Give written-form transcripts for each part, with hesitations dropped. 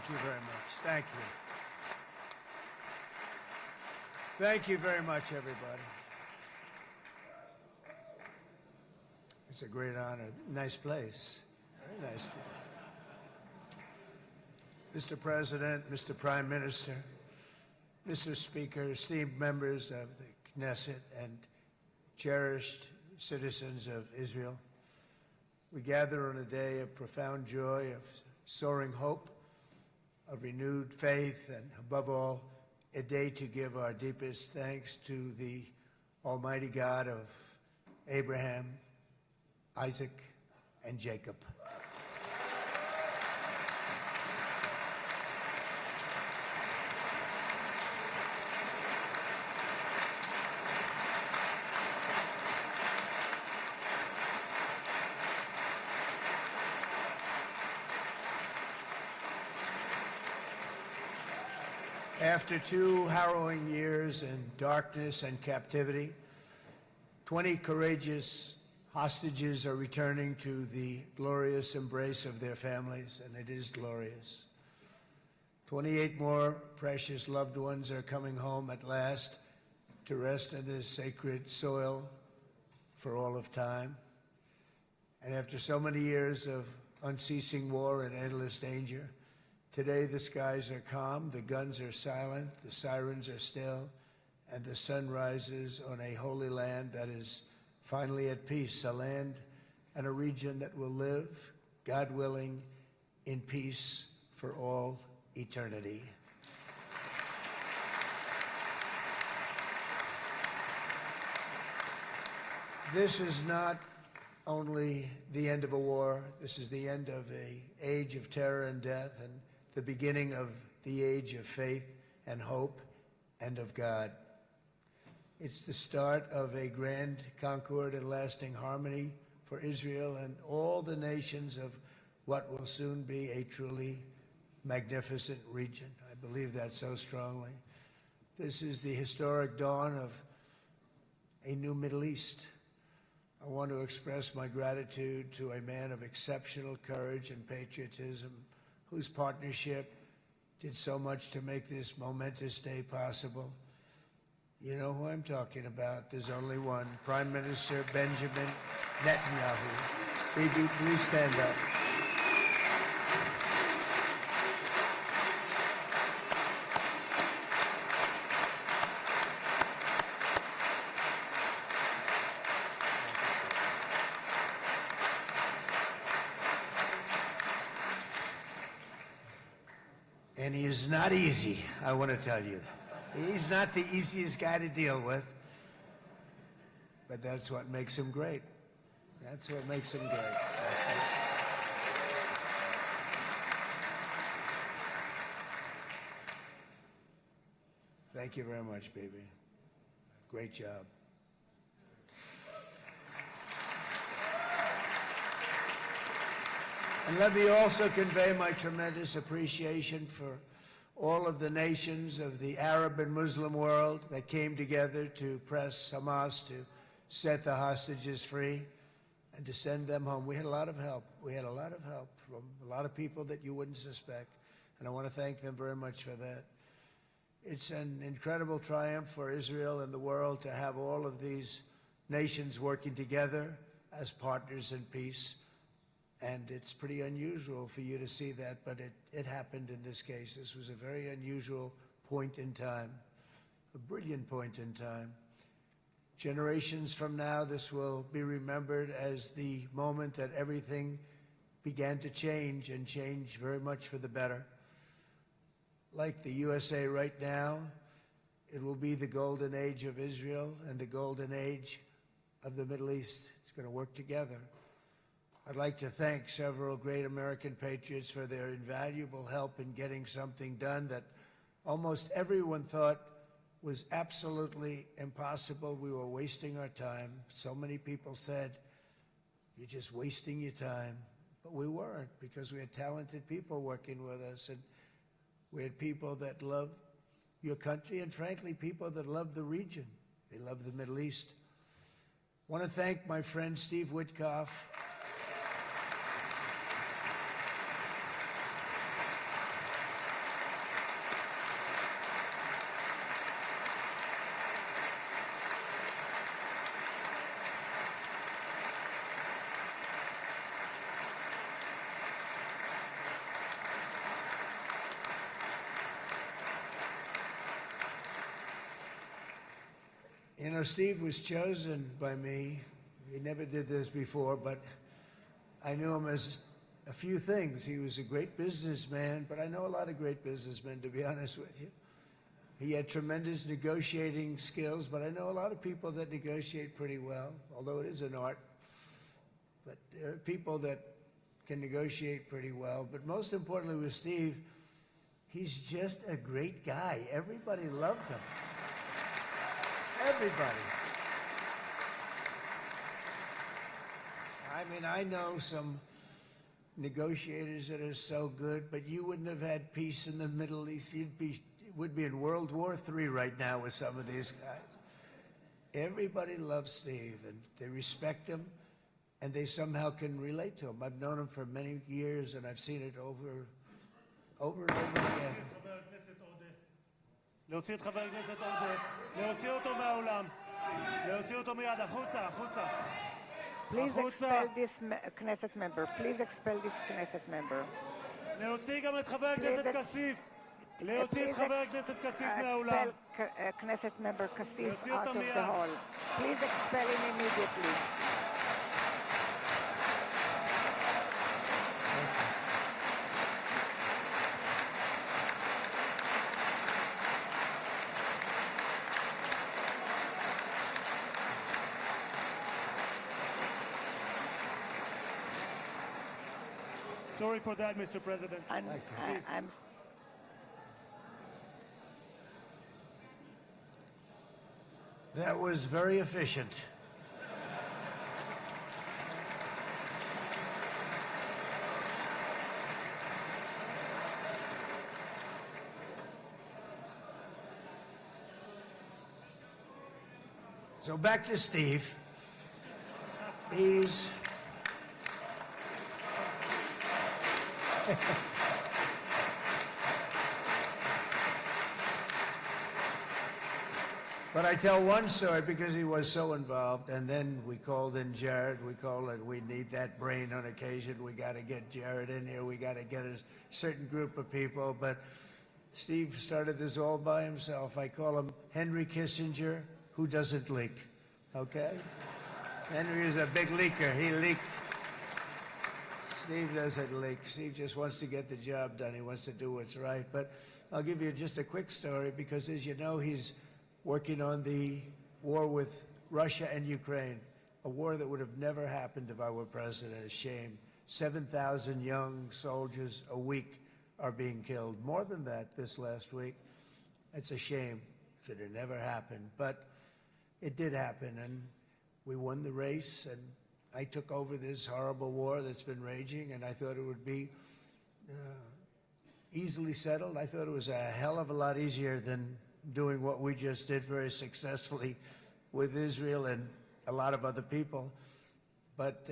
Thank you very much. Thank you. Thank you very much, everybody. It's a great honor. Nice place. Very nice place. Mr. President, Mr. Prime Minister, Mr. Speaker, esteemed members of the Knesset and cherished citizens of Israel, we gather on a day of profound joy, of soaring hope, of renewed faith, and above all, a day to give our deepest thanks to the Almighty God of Abraham, Isaac, and Jacob. After 2 harrowing years in darkness and captivity, 20 courageous hostages are returning to the glorious embrace of their families, and it is glorious. 28 more precious loved ones are coming home at last to rest in this sacred soil for all of time. And after so many years of unceasing war and endless danger, today the skies are calm, the guns are silent, the sirens are still, and the sun rises on a holy land that is finally at peace, a land and a region that will live, God willing, in peace for all eternity. This is not only the end of a war, this is the end of an age of terror and death, and the beginning of the age of faith and hope and of God. It's the start of a grand concord and lasting harmony for Israel and all the nations of what will soon be a truly magnificent region. I believe that so strongly. This is the historic dawn of a new Middle East. I want to express my gratitude to a man of exceptional courage and patriotism, whose partnership did so much to make this momentous day possible. You know who I'm talking about. There's only one, Prime Minister Benjamin Netanyahu. Bibi, please stand up. And he is not easy, I want to tell you. He's not the easiest guy to deal with, but that's what makes him great. That's what makes him great. Thank you very much, baby. Great job. And let me also convey my tremendous appreciation for all of the nations of the Arab and Muslim world that came together to press Hamas to set the hostages free and to send them home. We had a lot of help. We had a lot of help from a lot of people that you wouldn't suspect, and I want to thank them very much for that. It's an incredible triumph for Israel and the world to have all of these nations working together as partners in peace. And it's pretty unusual for you to see that, but it happened in this case. This was a very unusual point in time, a brilliant point in time. Generations from now, this will be remembered as the moment that everything began to change, and change very much for the better. Like the USA right now, it will be the golden age of Israel and the golden age of the Middle East. It's going to work together. I'd like to thank several great American patriots for their invaluable help in getting something done that almost everyone thought was absolutely impossible. We were wasting our time. So many people said, you're just wasting your time. But we weren't, because we had talented people working with us, and we had people that loved your country, and frankly, people that loved the region. They loved the Middle East. I want to thank my friend Steve Witkoff. You know, Steve was chosen by me. He never did this before, but I knew him as a few things. He was a great businessman, but I know a lot of great businessmen, to be honest with you. He had tremendous negotiating skills, but I know a lot of people that negotiate pretty well, although it is an art. But there are people that can negotiate pretty well. But most importantly with Steve, he's just a great guy. Everybody loved him. Everybody. I mean, I know some negotiators that are so good, but you wouldn't have had peace in the Middle East. Would be in World War III right now with some of these guys. Everybody loves Steve, and they respect him, and they somehow can relate to him. I've known him for many years, and I've seen it over and over again. להוציא את חבר הכנסת עודה, להוציא אותו מהאולם, להוציא אותו מיד, החוצה, החוצה. Please expel this Knesset member. Please expel this Knesset member. להוציא גם את חבר הכנסת כסיף. להוציא את חבר הכנסת כסיף מהאולם. Expel Knesset member Kasif out of the hall. Please expel him immediately. Sorry for that, Mr. President. That was very efficient. So back to Steve. He's But I tell one story because he was so involved, and then we called in Jared. We need that brain on occasion. We got to get Jared in here. We got to get a certain group of people. But Steve started this all by himself. I call him Henry Kissinger, who doesn't leak, okay? Henry is a big leaker. He leaked. Steve doesn't leak. Steve just wants to get the job done. He wants to do what's right. But I'll give you just a quick story because, as you know, he's working on the war with Russia and Ukraine, a war that would have never happened if I were president. A shame. 7,000 young soldiers a week are being killed. More than that this last week. It's a shame. Should have never happened. But it did happen, and we won the race, and I took over this horrible war that's been raging, and I thought it would be easily settled. I thought it was a hell of a lot easier than doing what we just did very successfully with Israel and a lot of other people. But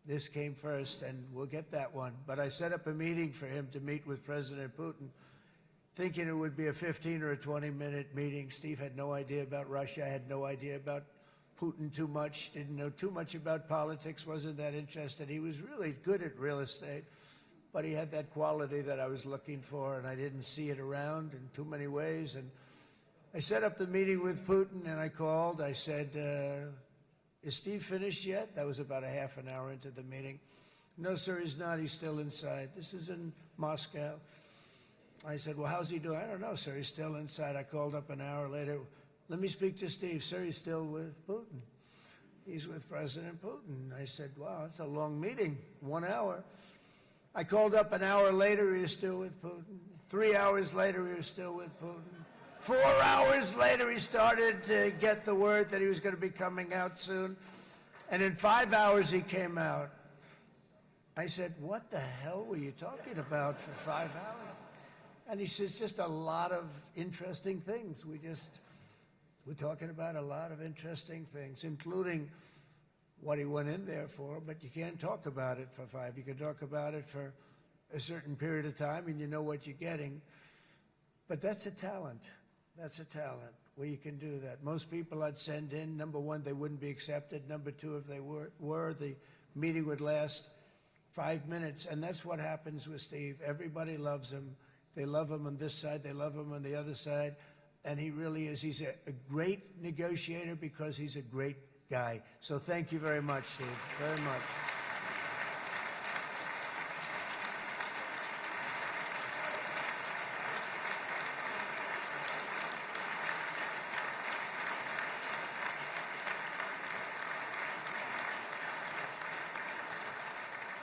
this came first, and we'll get that one. But I set up a meeting for him to meet with President Putin, thinking it would be a 15 or a 20-minute meeting. Steve had no idea about Russia, had no idea about Putin too much, didn't know too much about politics, wasn't that interested. He was really good at real estate, but he had that quality that I was looking for, and I didn't see it around in too many ways. And I set up the meeting with Putin, and I called. I said, is Steve finished yet? That was about a half an hour into the meeting. No, sir, he's not. He's still inside. This is in Moscow. I said, well, how's he doing? I don't know, sir. He's still inside. I called up an hour later. Let me speak to Steve. Sir, he's still with Putin. He's with President Putin. I said, wow, that's a long meeting, 1 hour. I called up an hour later, he was still with Putin. 3 hours later, he was still with Putin. 4 hours later, he started to get the word that he was going to be coming out soon. And in 5 hours, he came out. I said, what the hell were you talking about for 5 hours? And he says, just a lot of interesting things. We're talking about a lot of interesting things, including what he went in there for, but you can't talk about it for 5. You can talk about it for a certain period of time, and you know what you're getting. But that's a talent. That's a talent, where you can do that. Most people I'd send in, number one, they wouldn't be accepted. Number two, if they were, the meeting would last 5 minutes, and that's what happens with Steve. Everybody loves him. They love him on this side. They love him on the other side. and he really is. He's a great negotiator because he's a great guy. So thank you very much, Steve, very much.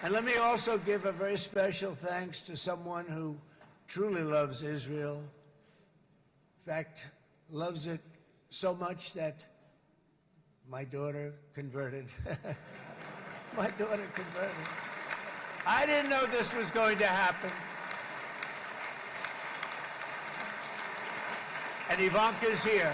And let me also give a very special thanks to someone who truly loves Israel. In fact, loves it so much that my daughter converted. My daughter converted. I didn't know this was going to happen. And Ivanka's here.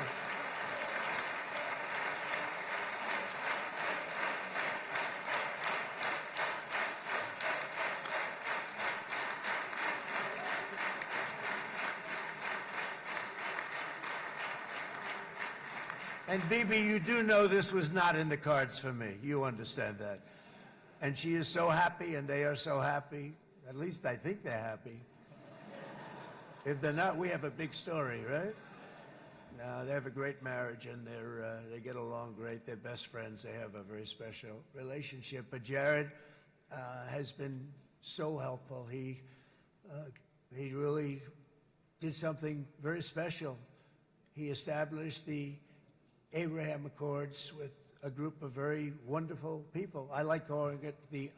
And Bibi, you do know this was not in the cards for me. You understand that. And she is so happy, and they are so happy. At least I think they're happy. If they're not, we have a big story, right? No, they have a great marriage, and they get along great. They're best friends. They have a very special relationship. But Jared has been so helpful. He really did something very special. He established the Abraham Accords with a group of very wonderful people. I like calling it the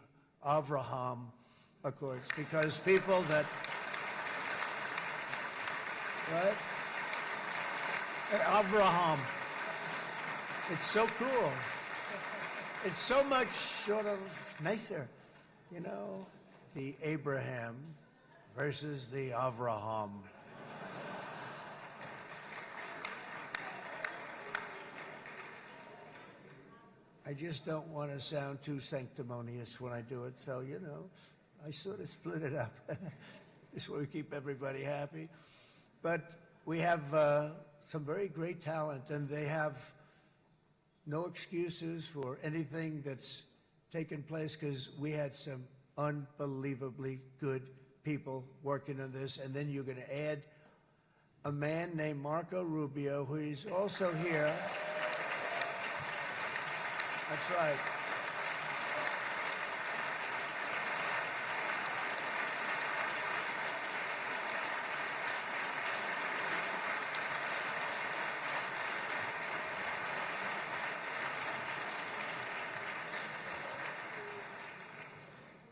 Avraham Accords because people that, right? Avraham. It's so cool. It's so much sort of nicer, you know, the Abraham versus the Avraham. I just don't want to sound too sanctimonious when I do it, so, you know, I sort of split it up. This way we keep everybody happy. But we have some very great talent, and they have no excuses for anything that's taken place because we had some unbelievably good people working on this. And then you're going to add a man named Marco Rubio, who is also here. That's right.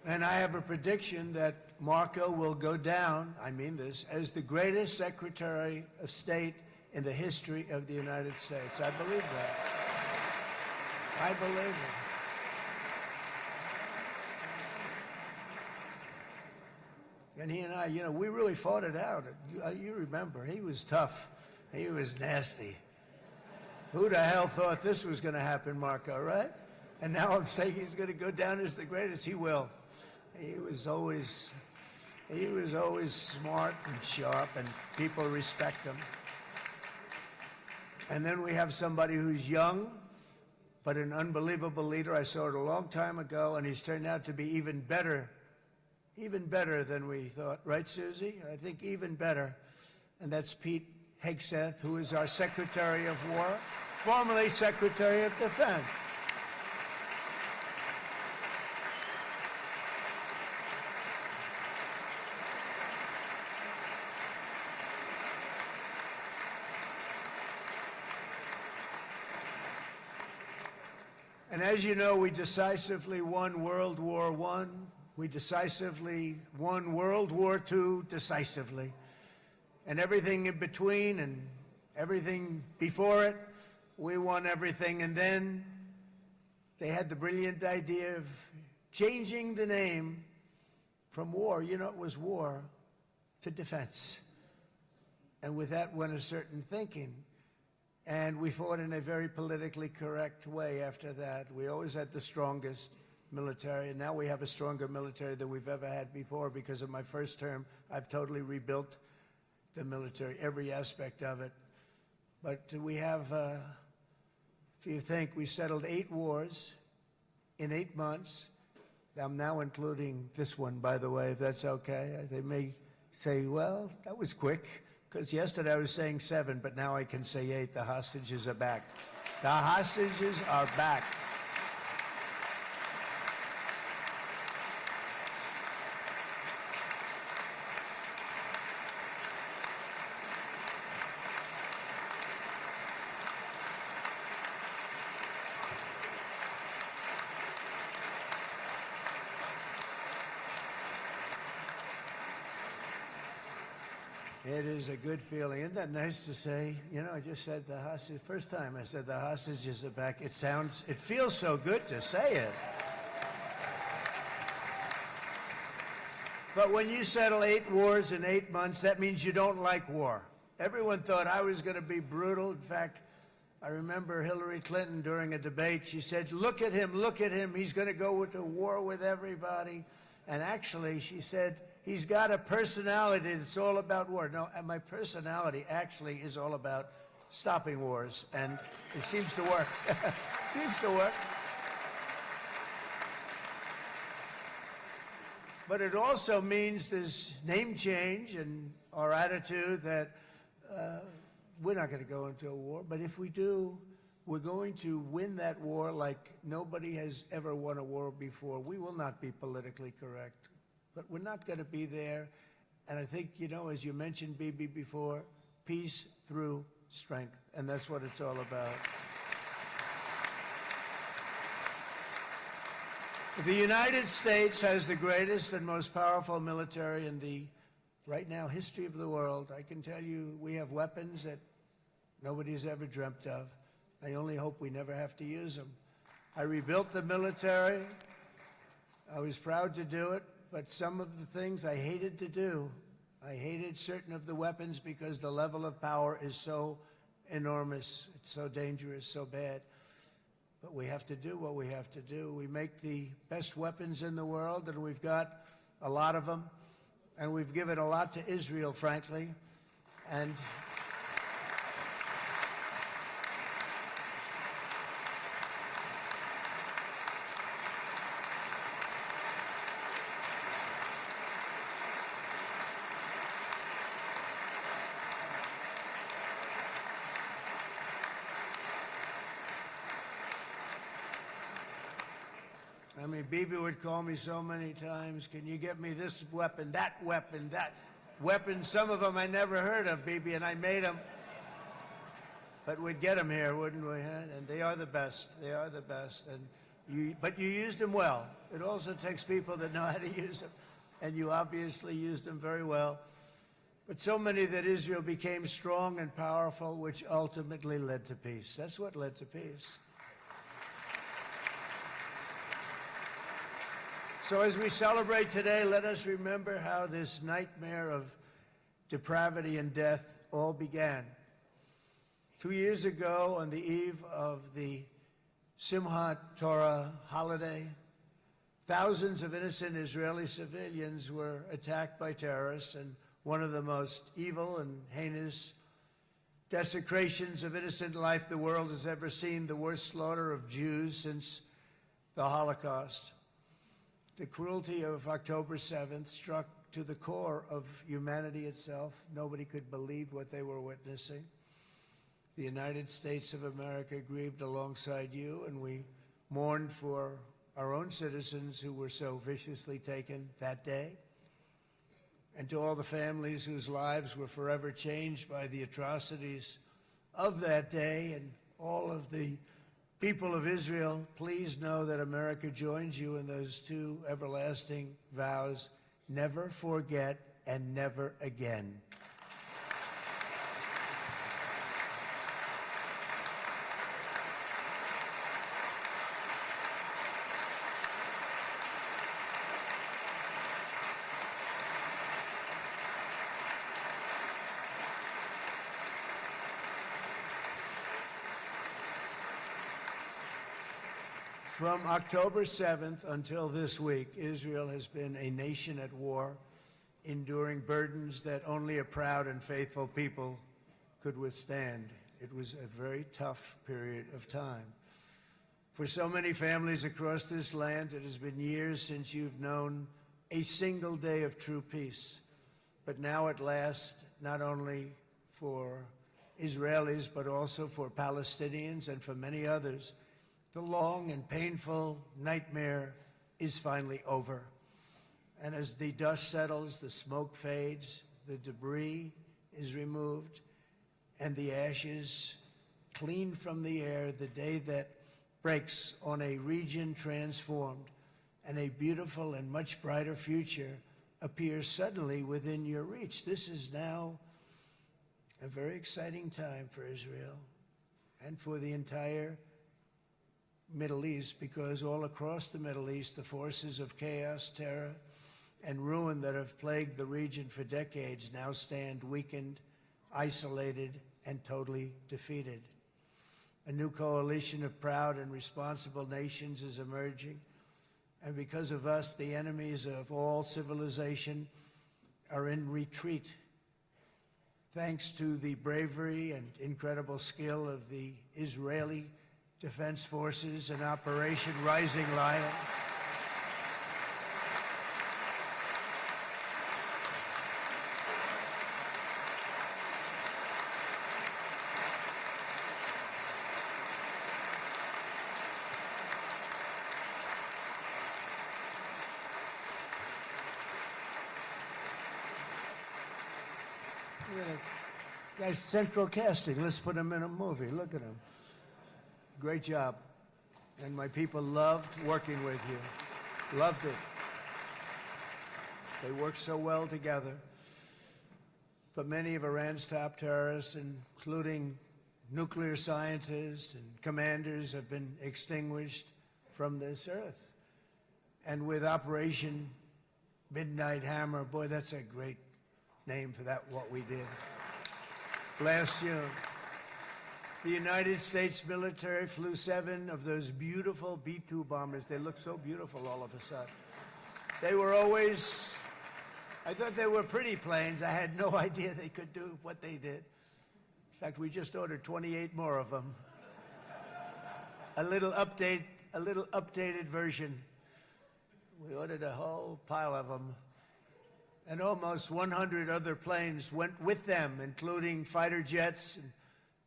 And I have a prediction that Marco will go down, I mean this, as the greatest Secretary of State in the history of the United States. I believe that. I believe it. And he and I, you know, we really fought it out. You remember, he was tough. He was nasty. Who the hell thought this was going to happen, Marco, right? And now I'm saying he's going to go down as the greatest. He will. He was always smart and sharp, and people respect him. And then we have somebody who's young, but an unbelievable leader. I saw it a long time ago, and he's turned out to be even better than we thought. Right, Susie? I think even better. And that's Pete Hegseth, who is our Secretary of War, formerly Secretary of Defense. And as you know, we decisively won World War I. We decisively won World War II decisively. And everything in between and everything before it, we won everything. And then they had the brilliant idea of changing the name from war, you know, it was war, to defense. And with that went a certain thinking. And we fought in a very politically correct way after that. We always had the strongest military, and now we have a stronger military than we've ever had before. Because of my first term, I've totally rebuilt the military, every aspect of it. But we have, if you think, we settled 8 wars in 8 months. I'm now including this one, by the way, if that's okay. They may say, well, that was quick. Because yesterday I was saying 7, but now I can say 8. The hostages are back. The hostages are back. It is a good feeling. Isn't that nice to say? You know, I just said the hostage. First time I said the hostages are back. It feels so good to say it. But when you settle 8 wars in 8 months, that means you don't like war. Everyone thought I was going to be brutal. In fact, I remember Hillary Clinton during a debate, she said, look at him, he's going to go to war with everybody. And actually, she said, he's got a personality that's all about war. No, and my personality actually is all about stopping wars, and it seems to work. It seems to work. But it also means this name change and our attitude that we're not going to go into a war, but if we do, we're going to win that war like nobody has ever won a war before. We will not be politically correct, but we're not going to be there. And I think, you know, as you mentioned, Bibi, before, peace through strength, and that's what it's all about. The United States has the greatest and most powerful military in the, right now, history of the world. I can tell you we have weapons that nobody's ever dreamt of. I only hope we never have to use them. I rebuilt the military. I was proud to do it, but some of the things I hated to do. I hated certain of the weapons because the level of power is so enormous. It's so dangerous, so bad. But we have to do what we have to do. We make the best weapons in the world, and we've got a lot of them. And we've given a lot to Israel, frankly. And I mean, Bibi would call me so many times, can you get me this weapon, that weapon, that weapon? Some of them I never heard of, Bibi, and I made them. But we'd get them here, wouldn't we? Huh? And they are the best. They are the best. But you used them well. It also takes people that know how to use them. And you obviously used them very well. But so many that Israel became strong and powerful, which ultimately led to peace. That's what led to peace. So as we celebrate today, let us remember how this nightmare of depravity and death all began. 2 years ago, on the eve of the Simchat Torah holiday, thousands of innocent Israeli civilians were attacked by terrorists, and one of the most evil and heinous desecrations of innocent life the world has ever seen, the worst slaughter of Jews since the Holocaust. The cruelty of October 7th struck to the core of humanity itself. Nobody could believe what they were witnessing. The United States of America grieved alongside you, and we mourned for our own citizens who were so viciously taken that day. And to all the families whose lives were forever changed by the atrocities of that day, and all of the people of Israel, please know that America joins you in those two everlasting vows: never forget and never again. From October 7th until this week, Israel has been a nation at war, enduring burdens that only a proud and faithful people could withstand. It was a very tough period of time. For so many families across this land, it has been years since you've known a single day of true peace. But now at last, not only for Israelis, but also for Palestinians and for many others. The long and painful nightmare is finally over. And as the dust settles, the smoke fades, the debris is removed, and the ashes cleaned from the air, the day that breaks on a region transformed, and a beautiful and much brighter future appears suddenly within your reach. This is now a very exciting time for Israel and for the entire Middle East, because all across the Middle East, the forces of chaos, terror, and ruin that have plagued the region for decades now stand weakened, isolated, and totally defeated. A new coalition of proud and responsible nations is emerging, and because of us, the enemies of all civilization are in retreat. Thanks to the bravery and incredible skill of the Israeli Defense Forces and Operation Rising Lion, Guy's central casting. Let's put him in a movie. Look at him. Great job. And my people loved working with you. Loved it. They worked so well together. But many of Iran's top terrorists, including nuclear scientists and commanders, have been extinguished from this earth. And with Operation Midnight Hammer, boy, that's a great name for that, what we did. Last June, the United States military flew 7 of those beautiful B-2 bombers. They look so beautiful all of a sudden. They were always, I thought they were pretty planes. I had no idea they could do what they did. In fact, we just ordered 28 more of them. A little updated version. We ordered a whole pile of them. And almost 100 other planes went with them, including fighter jets. And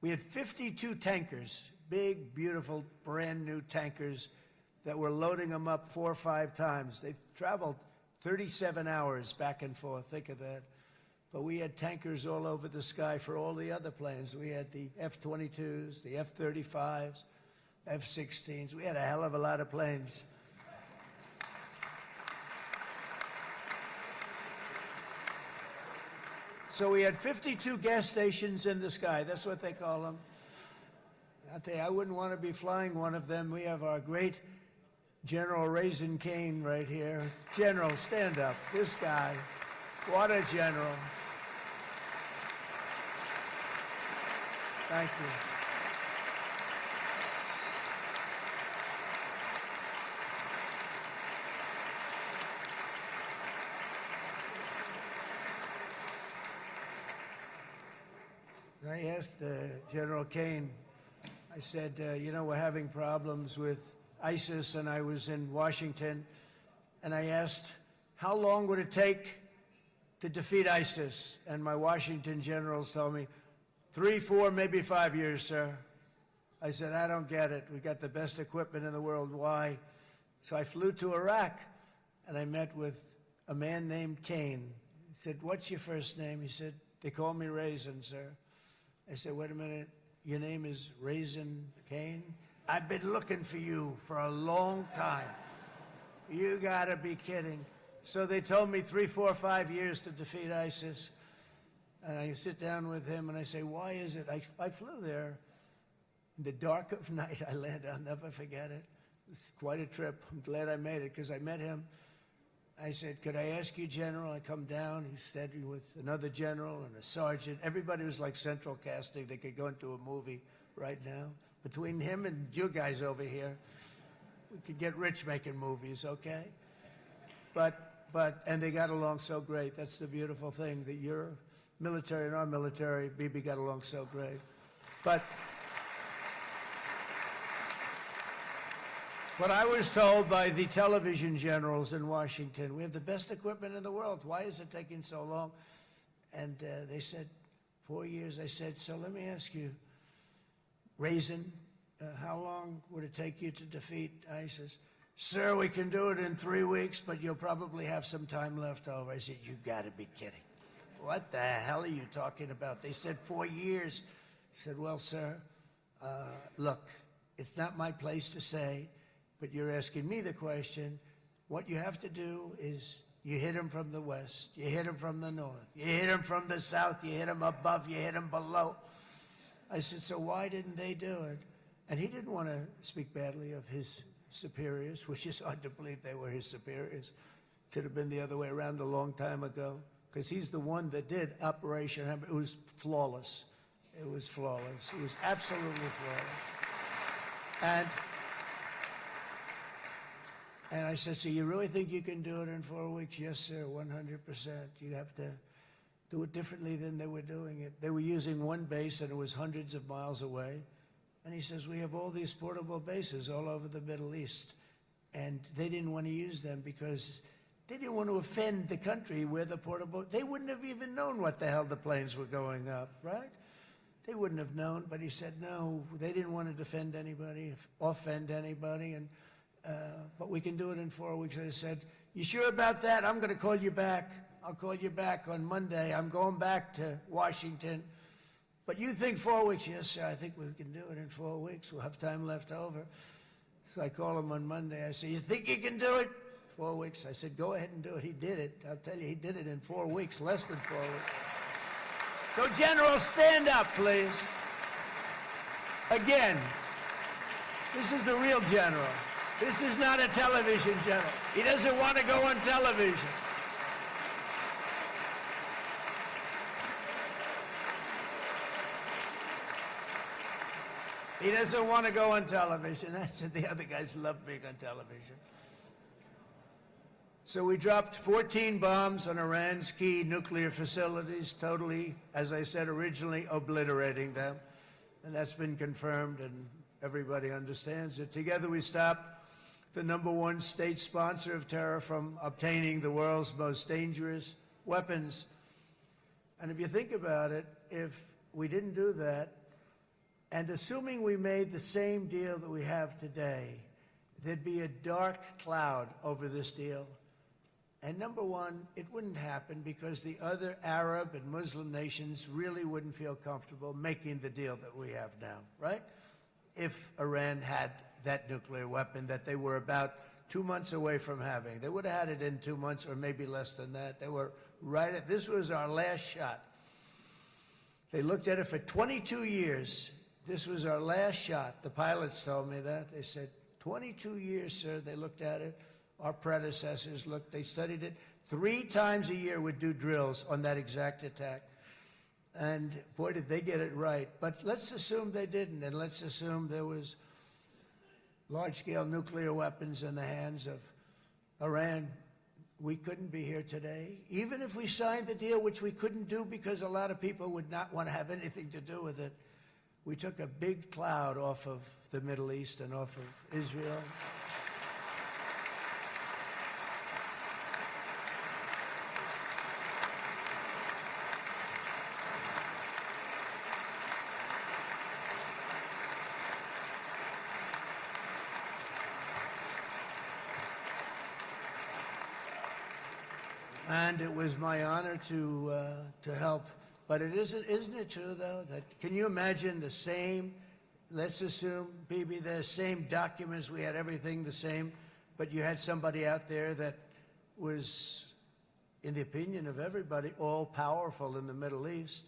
we had 52 tankers, big, beautiful, brand new tankers that were loading them up 4 or 5 times. They've traveled 37 hours back and forth. Think of that. But we had tankers all over the sky for all the other planes. We had the F-22s, the F-35s, F-16s. We had a hell of a lot of planes. So we had 52 gas stations in the sky. That's what they call them. I'll tell you, I wouldn't want to be flying one of them. We have our great General Raisin Cain right here. General, stand up. This guy. What a general. Thank you. I asked General Cain, I said, you know, we're having problems with ISIS, and I was in Washington, and I asked, how long would it take to defeat ISIS? And my Washington generals told me, 3, 4, maybe 5 years, sir. I said, I don't get it. We got the best equipment in the world. Why? So I flew to Iraq, and I met with a man named Cain. He said, what's your first name? He said, they call me Raisin, sir. I said, wait a minute, your name is Raisin Cain? I've been looking for you for a long time. You gotta be kidding. So they told me 3, 4, 5 years to defeat ISIS. And I sit down with him and I say, why is it? I flew there in the dark of night. I landed, I'll never forget it. It's quite a trip. I'm glad I made it because I met him. I said, could I ask you, General? I come down. He said, with another general and a sergeant. Everybody was like central casting. They could go into a movie right now. Between him and you guys over here, we could get rich making movies, okay? And they got along so great. That's the beautiful thing, that your military and our military, Bibi, got along so great. But I was told by the television generals in Washington, we have the best equipment in the world. Why is it taking so long? And they said, 4 years. I said, so let me ask you, Raisin, how long would it take you to defeat ISIS? Sir, we can do it in 3 weeks, but you'll probably have some time left over. I said, you gotta be kidding. What the hell are you talking about? They said 4 years. I said, well, sir, look, it's not my place to say, but you're asking me the question. What you have to do is you hit him from the west, you hit him from the north, you hit him from the south, you hit him above, you hit him below. I said, so why didn't they do it? And he didn't want to speak badly of his superiors, which is hard to believe they were his superiors. Should have been the other way around a long time ago, because he's the one that did Operation Hammer. It was flawless. It was flawless. It was absolutely flawless. And I said, so you really think you can do it in 4 weeks? Yes, sir, 100%. You have to do it differently than they were doing it. They were using one base, and it was hundreds of miles away. And he says, we have all these portable bases all over the Middle East. And they didn't want to use them because they didn't want to offend the country where the portable, they wouldn't have even known what the hell the planes were going up, right? They wouldn't have known, but he said, no, they didn't want to defend anybody, offend anybody, and but we can do it in 4 weeks. I said, you sure about that? I'm going to call you back. I'll call you back on Monday. I'm going back to Washington. But you think 4 weeks? Yes, sir, I think we can do it in 4 weeks. We'll have time left over. So I call him on Monday. I say, you think you can do it? 4 weeks. I said, go ahead and do it. He did it. I'll tell you, he did it in 4 weeks, less than 4 weeks. So, General, stand up, please. Again, this is a real general. This is not a television general. He doesn't want to go on television. He doesn't want to go on television. I said the other guys love being on television. So we dropped 14 bombs on Iran's key nuclear facilities, totally, as I said originally, obliterating them. And that's been confirmed, and everybody understands it. Together we stopped the #1 state sponsor of terror from obtaining the world's most dangerous weapons. And if you think about it, if we didn't do that, and assuming we made the same deal that we have today, there'd be a dark cloud over this deal. And #1, it wouldn't happen because the other Arab and Muslim nations really wouldn't feel comfortable making the deal that we have now, right? If Iran had that nuclear weapon that they were about 2 months away from having. They would have had it in 2 months or maybe less than that. They were right at, this was our last shot. They looked at it for 22 years. This was our last shot. The pilots told me that. They said, 22 years, sir, they looked at it. Our predecessors looked, they studied it. 3 times a year would do drills on that exact attack. And boy, did they get it right. But let's assume they didn't, and let's assume there was large-scale nuclear weapons in the hands of Iran. We couldn't be here today. Even if we signed the deal, which we couldn't do because a lot of people would not want to have anything to do with it, we took a big cloud off of the Middle East and off of Israel. And it was my honor to help. But it isn't it true, though, that can you imagine the same, let's assume, Bibi, the same documents, we had everything the same, but you had somebody out there that was, in the opinion of everybody, all-powerful in the Middle East.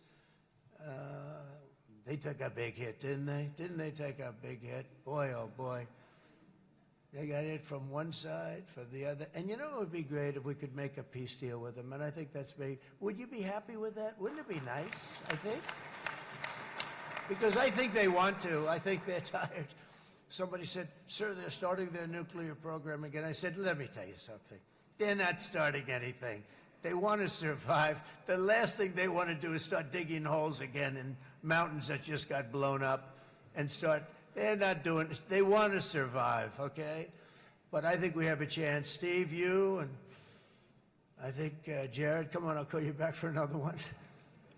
They took a big hit, didn't they? Didn't they take a big hit? Boy, oh boy. They got it from one side, from the other. And you know it would be great if we could make a peace deal with them, and I think that's big. Would you be happy with that? Wouldn't it be nice, I think? Because I think they want to. I think they're tired. Somebody said, sir, they're starting their nuclear program again. I said, let me tell you something. They're not starting anything. They want to survive. The last thing they want to do is start digging holes again in mountains that just got blown up and start. They're not doing this. They want to survive, okay? But I think we have a chance. Steve, you, and I think Jared, come on, I'll call you back for another one.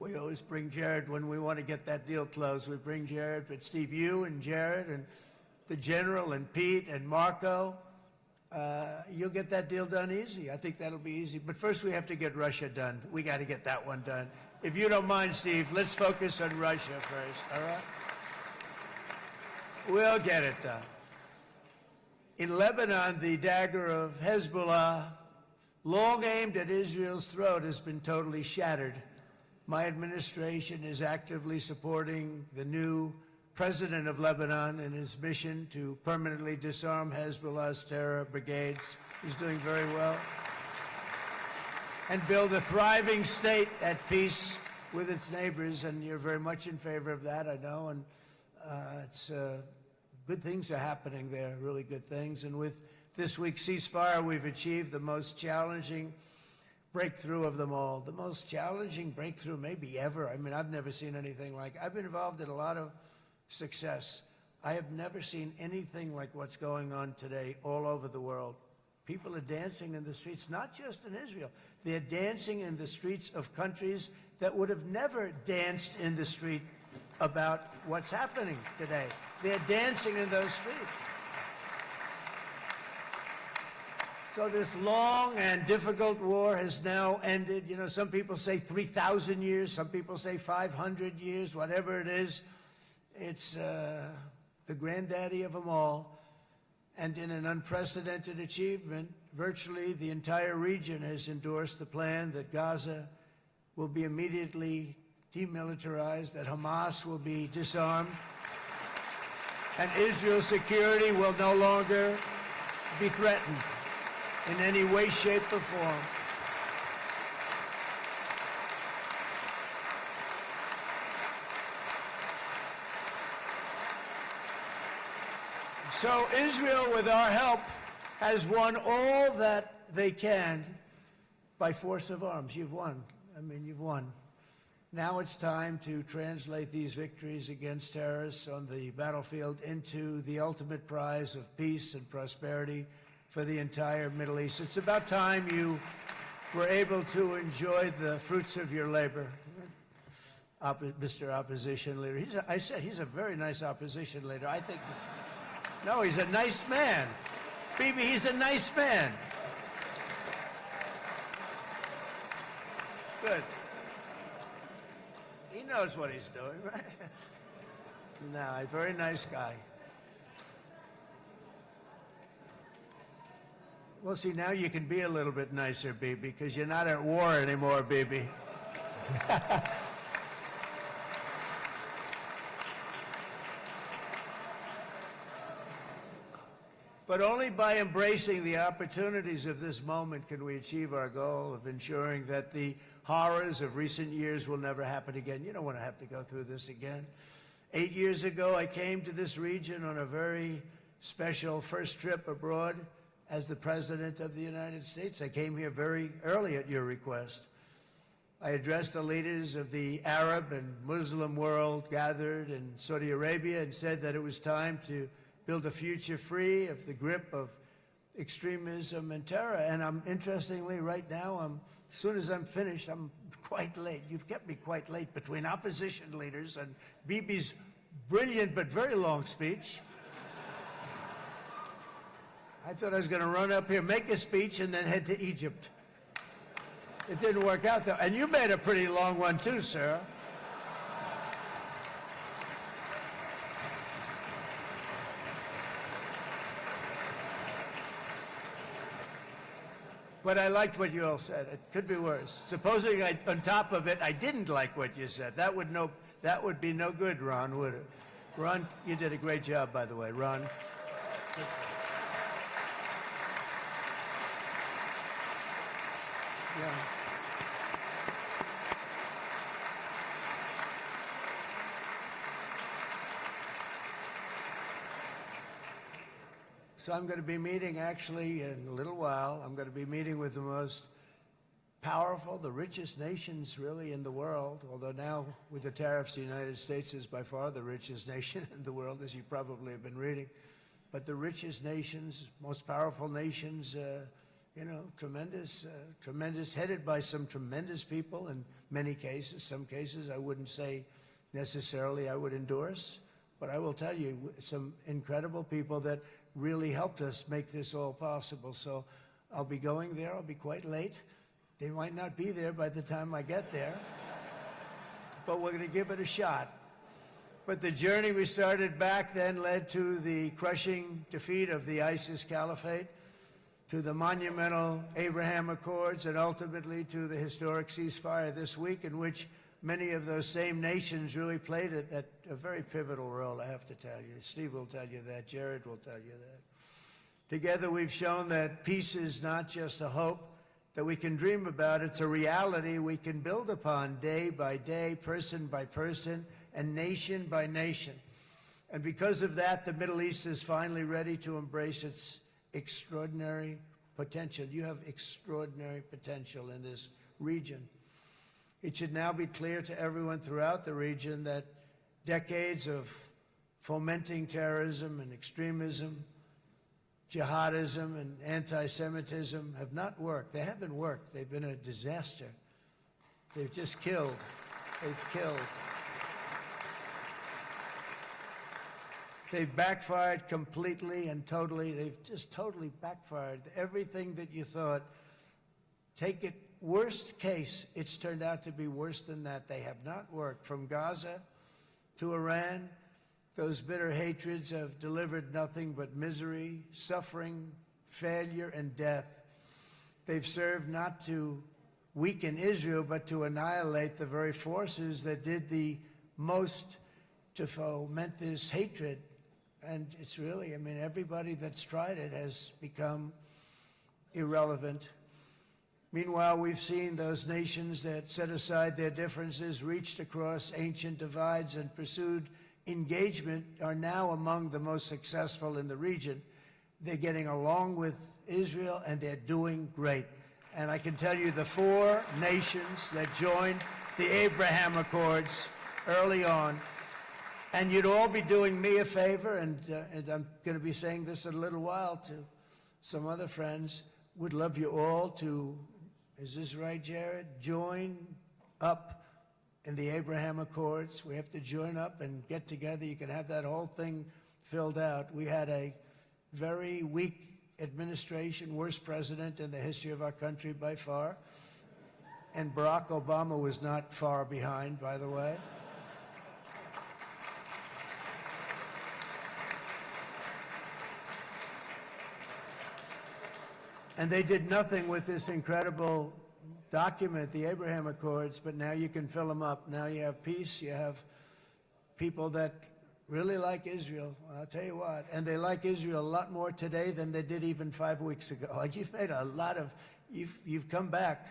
We always bring Jared when we want to get that deal closed. We bring Jared, but Steve, you and Jared and the General and Pete and Marco, you'll get that deal done easy. I think that'll be easy. But first we have to get Russia done. We got to get that one done. If you don't mind, Steve, let's focus on Russia first, all right? We'll get it done. In Lebanon, the dagger of Hezbollah, long aimed at Israel's throat, has been totally shattered. My administration is actively supporting the new president of Lebanon in his mission to permanently disarm Hezbollah's terror brigades. He's doing very well. And build a thriving state at peace with its neighbors. And you're very much in favor of that, I know. And good things are happening there, really good things. And with this week's ceasefire, we've achieved the most challenging breakthrough of them all. The most challenging breakthrough maybe ever. I mean, I've never seen anything like it. I've been involved in a lot of success. I have never seen anything like what's going on today all over the world. People are dancing in the streets, not just in Israel. They're dancing in the streets of countries that would have never danced in the street about what's happening today. They're dancing in those streets. So this long and difficult war has now ended. You know, some people say 3,000 years, some people say 500 years, whatever it is. It's the granddaddy of them all. And in an unprecedented achievement, virtually the entire region has endorsed the plan that Gaza will be immediately demilitarized, that Hamas will be disarmed, and Israel's security will no longer be threatened in any way, shape, or form. So Israel, with our help, has won all that they can by force of arms. You've won. I mean, you've won. Now it's time to translate these victories against terrorists on the battlefield into the ultimate prize of peace and prosperity for the entire Middle East. It's about time you were able to enjoy the fruits of your labor. Mr. Opposition Leader. I said he's a very nice opposition leader. I think, no, he's a nice man. Bibi, he's a nice man. Good. He knows what he's doing, right? No, a very nice guy. Well, see, now you can be a little bit nicer, Bibi, because you're not at war anymore, Bibi. But only by embracing the opportunities of this moment can we achieve our goal of ensuring that the horrors of recent years will never happen again. You don't want to have to go through this again. 8 years ago, I came to this region on a very special first trip abroad as the President of the United States. I came here very early at your request. I addressed the leaders of the Arab and Muslim world gathered in Saudi Arabia and said that it was time to build a future free of the grip of extremism and terror. And interestingly, right now, as soon as I'm finished, I'm quite late. You've kept me quite late between opposition leaders and Bibi's brilliant but very long speech. I thought I was going to run up here, make a speech, and then head to Egypt. It didn't work out, though. And you made a pretty long one, too, sir. But I liked what you all said. It could be worse. Supposing on top of it, I didn't like what you said. That would be no good, Ron, would it? Ron, you did a great job, by the way, Ron. Yeah. So I'm going to be meeting, actually, in a little while, I'm going to be meeting with the most powerful, the richest nations, really, in the world, although now, with the tariffs, the United States is by far the richest nation in the world, as you probably have been reading. But the richest nations, most powerful nations tremendous, headed by some tremendous people in many cases. Some cases I wouldn't say necessarily I would endorse, but I will tell you some incredible people that really helped us make this all possible. So I'll be going there. I'll be quite late. They might not be there by the time I get there, but we're going to give it a shot. But the journey we started back then led to the crushing defeat of the ISIS caliphate, to the monumental Abraham Accords, and ultimately to the historic ceasefire this week, in which many of those same nations really played a very pivotal role, I have to tell you. Steve will tell you that. Jared will tell you that. Together we've shown that peace is not just a hope that we can dream about. It's a reality we can build upon day by day, person by person, and nation by nation. And because of that, the Middle East is finally ready to embrace its extraordinary potential. You have extraordinary potential in this region. It should now be clear to everyone throughout the region that decades of fomenting terrorism and extremism, jihadism and anti-Semitism have not worked. They haven't worked. They've been a disaster. They've just killed. They've killed. They've backfired completely and totally. They've just totally backfired. Everything that you thought, take it worst case, it's turned out to be worse than that. They have not worked. From Gaza to Iran, those bitter hatreds have delivered nothing but misery, suffering, failure, and death. They've served not to weaken Israel, but to annihilate the very forces that did the most to foment this hatred. And it's really, I mean, everybody that's tried it has become irrelevant. Meanwhile, we've seen those nations that set aside their differences, reached across ancient divides, and pursued engagement are now among the most successful in the region. They're getting along with Israel, and they're doing great. And I can tell you the 4 nations that joined the Abraham Accords early on, and you'd all be doing me a favor, and I'm going to be saying this in a little while to some other friends, would love you all to, is this right, Jared? Join up in the Abraham Accords. We have to join up and get together. You can have that whole thing filled out. We had a very weak administration, worst president in the history of our country by far. And Barack Obama was not far behind, by the way. And they did nothing with this incredible document, the Abraham Accords, but now you can fill them up. Now you have peace, you have people that really like Israel, I'll tell you what, and they like Israel a lot more today than they did even 5 weeks ago. You've made a lot of, you've come back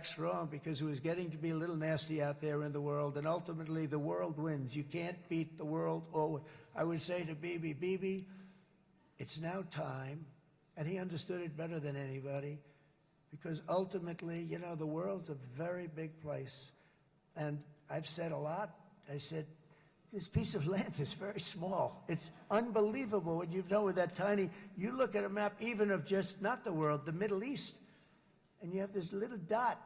strong, because it was getting to be a little nasty out there in the world, and ultimately the world wins. You can't beat the world always. I would say to Bibi, it's now time, and he understood it better than anybody, because ultimately, you know, the world's a very big place. And I've said a lot. I said, this piece of land is very small. It's unbelievable what you've done with that tiny, you look at a map even of just, not the world, the Middle East, and you have this little dot.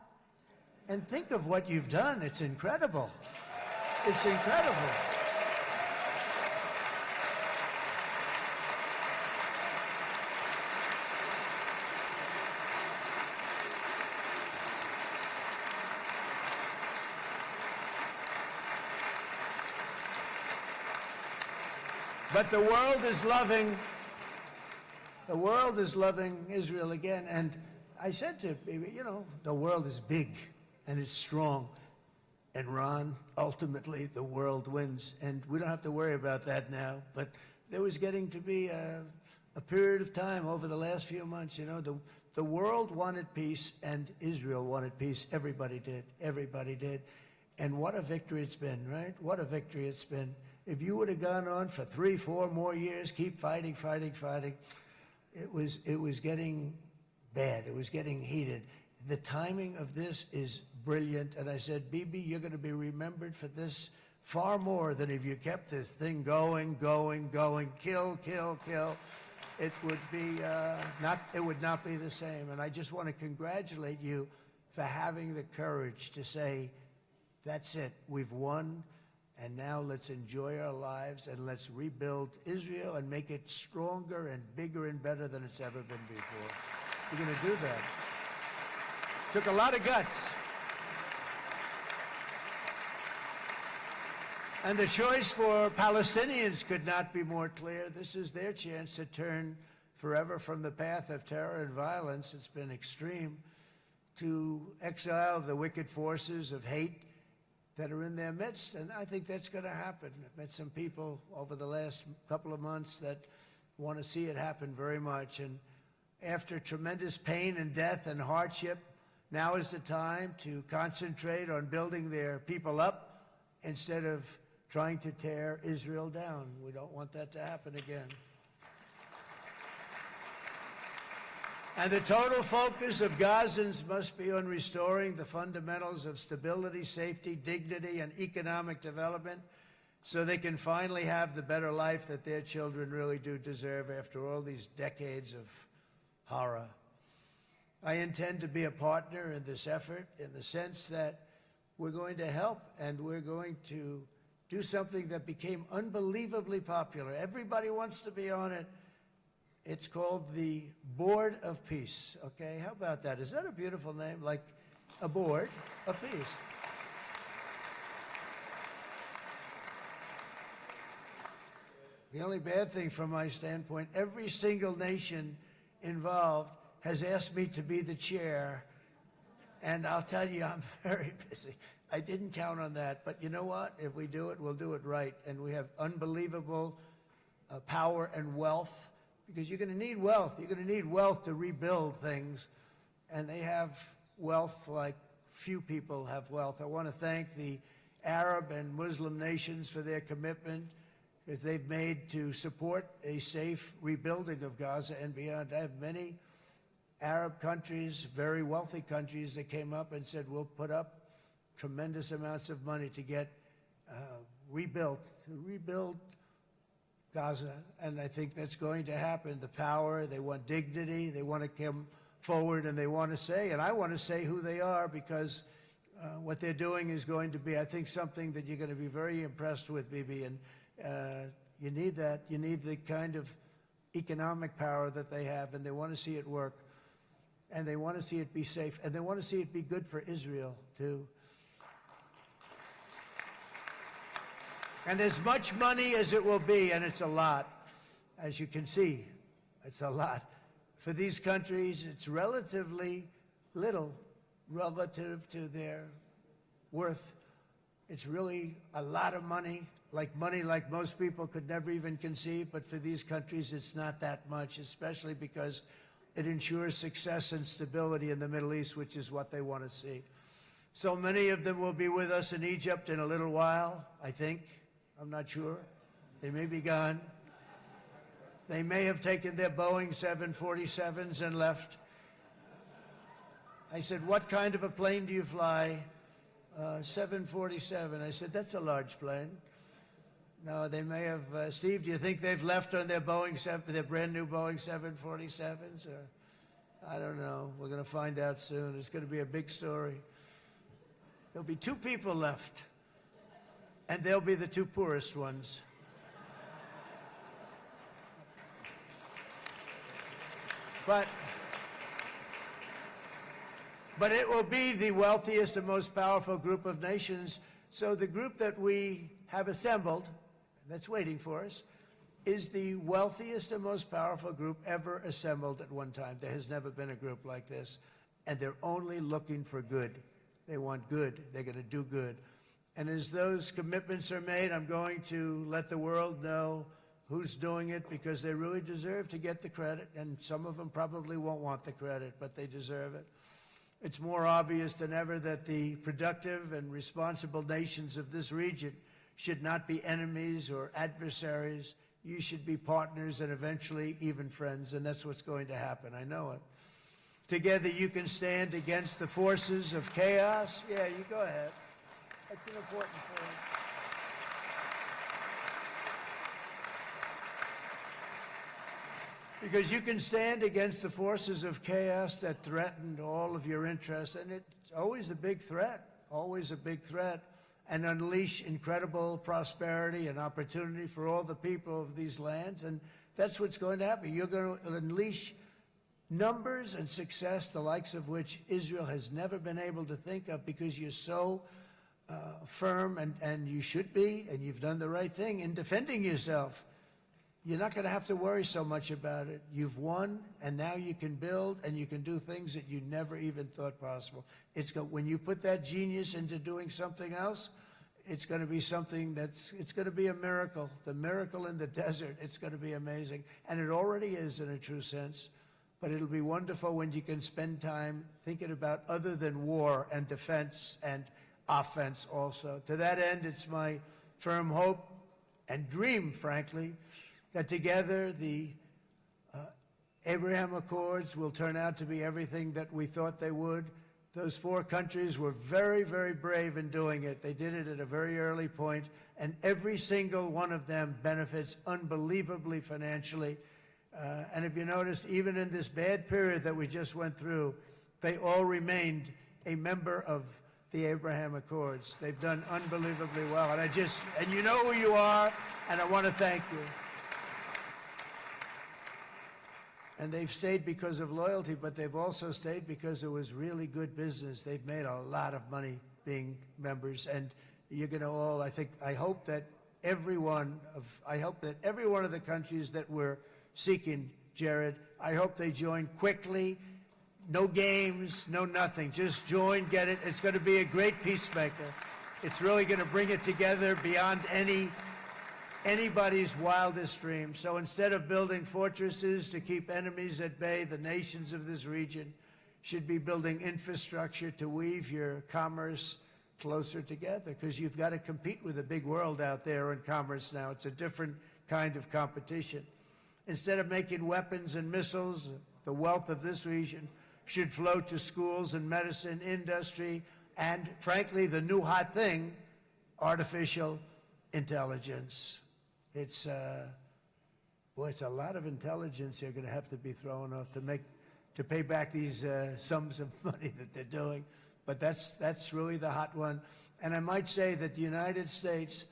And think of what you've done. It's incredible. It's incredible. But the world is loving Israel again. And I said to Bibi, you know, the world is big and it's strong. And Ron, ultimately, the world wins. And we don't have to worry about that now. But there was getting to be a period of time over the last few months, you know, the world wanted peace and Israel wanted peace. Everybody did. Everybody did. And what a victory it's been, right? What a victory it's been. If you would have gone on for 3, 4 more years, keep fighting, it was getting bad. It was getting heated. The timing of this is brilliant. And I said, Bibi, you're going to be remembered for this far more than if you kept this thing going, kill. it would be it would not be the same. And I just want to congratulate you for having the courage to say, that's it, we've won, and now let's enjoy our lives and let's rebuild Israel and make it stronger and bigger and better than it's ever been before. You're going to do that. Took a lot of guts. And the choice for Palestinians could not be more clear. This is their chance to turn forever from the path of terror and violence. It's been extreme, to exile the wicked forces of hate that are in their midst. And I think that's going to happen. I've met some people over the last couple of months that want to see it happen very much. And after tremendous pain and death and hardship, now is the time to concentrate on building their people up instead of trying to tear Israel down. We don't want that to happen again. And the total focus of Gazans must be on restoring the fundamentals of stability, safety, dignity, and economic development so they can finally have the better life that their children really do deserve after all these decades of horror. I intend to be a partner in this effort in the sense that we're going to help and we're going to do something that became unbelievably popular. Everybody wants to be on it. It's called the Board of Peace, okay? How about that? Is that a beautiful name? Like a board of peace. The only bad thing from my standpoint, every single nation involved has asked me to be the chair, and I'll tell you, I'm very busy. I didn't count on that, but you know what? If we do it, we'll do it right. And we have unbelievable power and wealth, because you're going to need wealth. You're going to need wealth to rebuild things, and they have wealth like few people have wealth. I want to thank the Arab and Muslim nations for their commitment that they've made to support a safe rebuilding of Gaza and beyond. I have many Arab countries, very wealthy countries, that came up and said, we'll put up tremendous amounts of money to get rebuild Gaza, and I think that's going to happen. The power, they want dignity, they want to come forward, and they want to say, and I want to say who they are, because what they're doing is going to be, I think, something that you're going to be very impressed with, Bibi, and you need that. You need the kind of economic power that they have, and they want to see it work, and they want to see it be safe, and they want to see it be good for Israel, too. And as much money as it will be, and it's a lot, as you can see, it's a lot. For these countries, it's relatively little relative to their worth. It's really a lot of money like most people could never even conceive, but for these countries, it's not that much, especially because it ensures success and stability in the Middle East, which is what they want to see. So many of them will be with us in Egypt in a little while, I think. I'm not sure. They may be gone. They may have taken their Boeing 747s and left. I said, what kind of a plane do you fly? 747. I said, that's a large plane. No, they may have. Steve, do you think they've left on their their brand new Boeing 747s? Or I don't know. We're going to find out soon. It's going to be a big story. There'll be 2 people left. And they'll be the 2 poorest ones. But it will be the wealthiest and most powerful group of nations. So the group that we have assembled, that's waiting for us, is the wealthiest and most powerful group ever assembled at one time. There has never been a group like this. And they're only looking for good. They want good. They're going to do good. And as those commitments are made, I'm going to let the world know who's doing it, because they really deserve to get the credit, and some of them probably won't want the credit, but they deserve it. It's more obvious than ever that the productive and responsible nations of this region should not be enemies or adversaries. You should be partners and eventually even friends, and that's what's going to happen. I know it. Together you can stand against the forces of chaos. Yeah, you go ahead. That's an important point. Because you can stand against the forces of chaos that threaten all of your interests, and it's always a big threat, and unleash incredible prosperity and opportunity for all the people of these lands, and that's what's going to happen. You're going to unleash numbers and success, the likes of which Israel has never been able to think of, because you're so firm, and you should be, and you've done the right thing in defending yourself. You're not going to have to worry so much about it. You've won, and now you can build, and you can do things that you never even thought possible. When you put that genius into doing something else, it's going to be something it's going to be a miracle. The miracle in the desert, it's going to be amazing. And it already is in a true sense. But it'll be wonderful when you can spend time thinking about other than war and defense and offense also. To that end, it's my firm hope and dream, frankly, that together the Abraham Accords will turn out to be everything that we thought they would. Those 4 countries were very, very brave in doing it. They did it at a very early point, and every single one of them benefits unbelievably financially. And if you noticed, even in this bad period that we just went through, they all remained a member of the Abraham Accords. They've done unbelievably well. And you know who you are, and I want to thank you. And they've stayed because of loyalty, but they've also stayed because it was really good business. They've made a lot of money being members, and you're going to all, I hope that every one of the countries that we're seeking, Jared, I hope they join quickly. No games, no nothing. Just join, get it. It's going to be a great peacemaker. It's really going to bring it together beyond anybody's wildest dream. So instead of building fortresses to keep enemies at bay, the nations of this region should be building infrastructure to weave your commerce closer together, because you've got to compete with the big world out there in commerce now. It's a different kind of competition. Instead of making weapons and missiles, the wealth of this region should flow to schools and medicine, industry, and frankly, the new hot thing, artificial intelligence. It's a lot of intelligence you're going to have to be throwing off to pay back these sums of money that they're doing. But that's really the hot one. And I might say that the United States,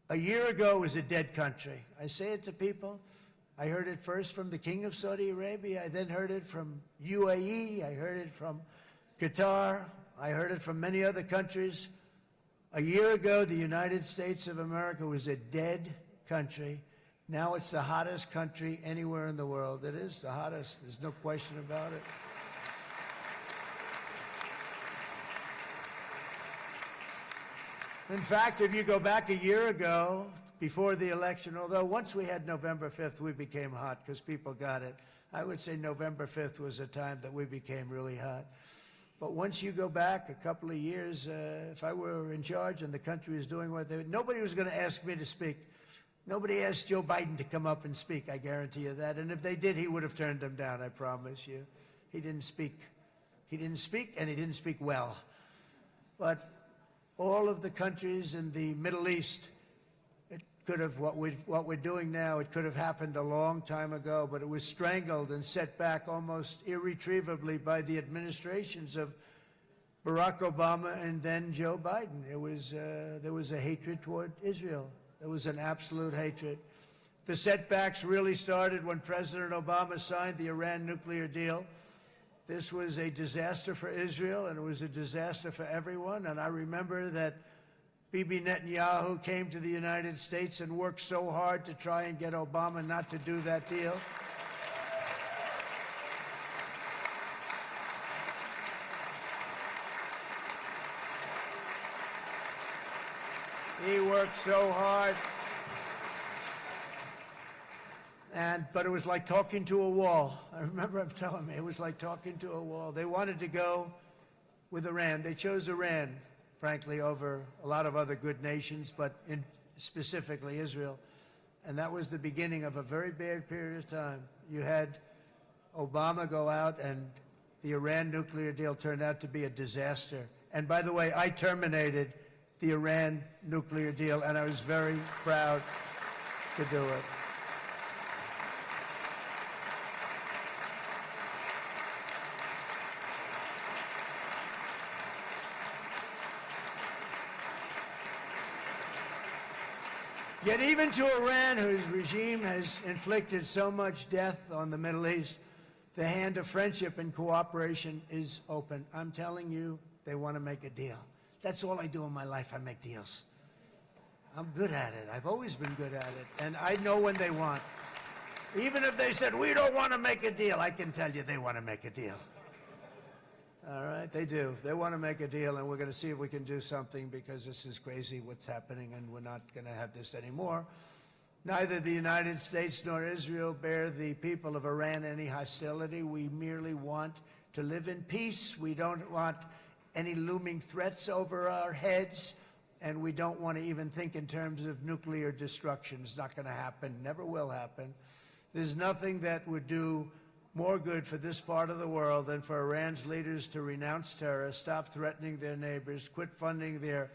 a year ago, was a dead country. I say it to people. I heard it first from the King of Saudi Arabia. I then heard it from UAE. I heard it from Qatar. I heard it from many other countries. A year ago, the United States of America was a dead country. Now it's the hottest country anywhere in the world. It is the hottest. There's no question about it. In fact, if you go back a year ago, before the election, although once we had November 5th, we became hot because people got it. I would say November 5th was a time that we became really hot. But once you go back a couple of years, if I were in charge and the country was doing what they were, nobody was going to ask me to speak. Nobody asked Joe Biden to come up and speak, I guarantee you that. And if they did, he would have turned them down, I promise you. He didn't speak. He didn't speak, and he didn't speak well. But all of the countries in the Middle East, it could have, what we're doing now, it could have happened a long time ago, but it was strangled and set back almost irretrievably by the administrations of Barack Obama and then Joe Biden. There was a hatred toward Israel. There was an absolute hatred. The setbacks really started when President Obama signed the Iran nuclear deal. This was a disaster for Israel, and it was a disaster for everyone. And I remember that Bibi Netanyahu came to the United States and worked so hard to try and get Obama not to do that deal. He worked so hard. But it was like talking to a wall. I remember him telling me it was like talking to a wall. They wanted to go with Iran. They chose Iran, frankly, over a lot of other good nations, but specifically Israel. And that was the beginning of a very bad period of time. You had Obama go out, and the Iran nuclear deal turned out to be a disaster. And by the way, I terminated the Iran nuclear deal, and I was very proud to do it. Yet even to Iran, whose regime has inflicted so much death on the Middle East, the hand of friendship and cooperation is open. I'm telling you, they want to make a deal. That's all I do in my life. I make deals. I'm good at it. I've always been good at it. And I know when they want. Even if they said, we don't want to make a deal, I can tell you they want to make a deal. All right, they do. They want to make a deal, and we're going to see if we can do something, because this is crazy what's happening, and we're not going to have this anymore. Neither the United States nor Israel bear the people of Iran any hostility. We merely want to live in peace. We don't want any looming threats over our heads, and we don't want to even think in terms of nuclear destruction. It's not going to happen, never will happen. There's nothing that would do more good for this part of the world than for Iran's leaders to renounce terror, stop threatening their neighbors, quit funding their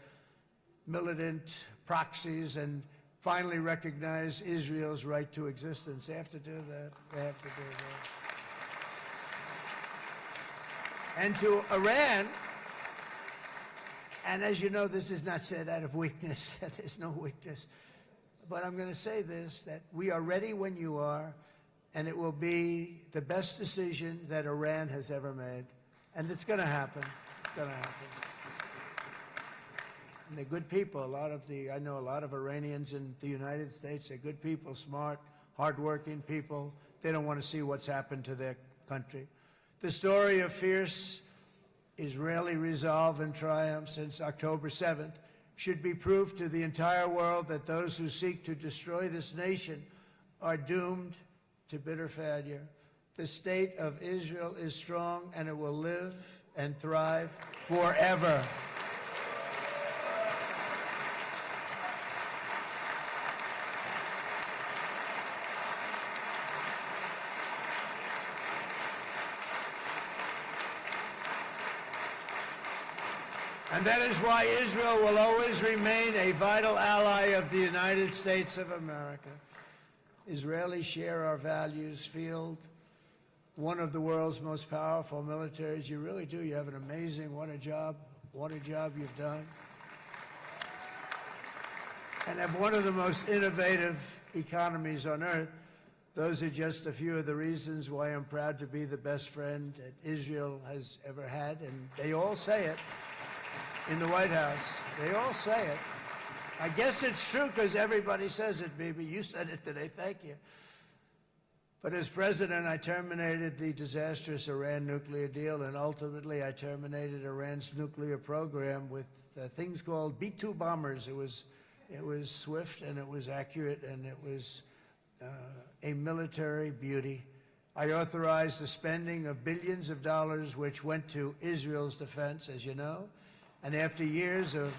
militant proxies, and finally recognize Israel's right to existence. They have to do that. They have to do that. And to Iran, and as you know, this is not said out of weakness. There's no weakness. But I'm going to say this, that we are ready when you are, and it will be the best decision that Iran has ever made. And it's going to happen. It's going to happen. And they're good people. I know a lot of Iranians in the United States. They're good people, smart, hardworking people. They don't want to see what's happened to their country. The story of fierce Israeli resolve and triumph since October 7th should be proof to the entire world that those who seek to destroy this nation are doomed to bitter failure. The state of Israel is strong, and it will live and thrive forever. And that is why Israel will always remain a vital ally of the United States of America. Israelis share our values, field one of the world's most powerful militaries. You really do. You have an amazing, what a job you've done. And have one of the most innovative economies on earth. Those are just a few of the reasons why I'm proud to be the best friend that Israel has ever had. And they all say it in the White House. They all say it. I guess it's true because everybody says it, Bibi. You said it today. Thank you. But as president, I terminated the disastrous Iran nuclear deal, and ultimately I terminated Iran's nuclear program with things called B-2 bombers. It was swift, and it was accurate, and it was a military beauty. I authorized the spending of billions of dollars, which went to Israel's defense, as you know. And after years of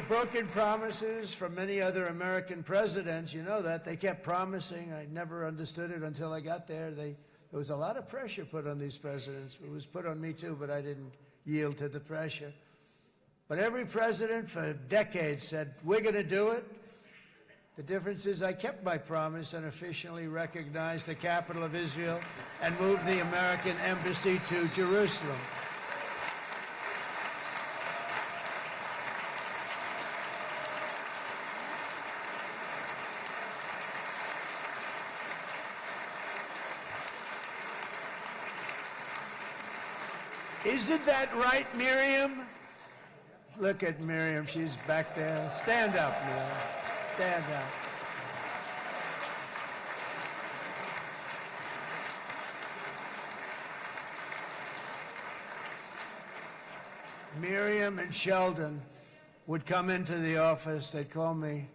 broken promises from many other American presidents, you know that, they kept promising. I never understood it until I got there. There was a lot of pressure put on these presidents. It was put on me too, but I didn't yield to the pressure. But every president for decades said, we're going to do it. The difference is I kept my promise and officially recognized the capital of Israel and moved the American embassy to Jerusalem. Isn't that right, Miriam? Look at Miriam. She's back there. Stand up, Miriam. Stand up. Miriam and Sheldon would come into the office. They'd call me.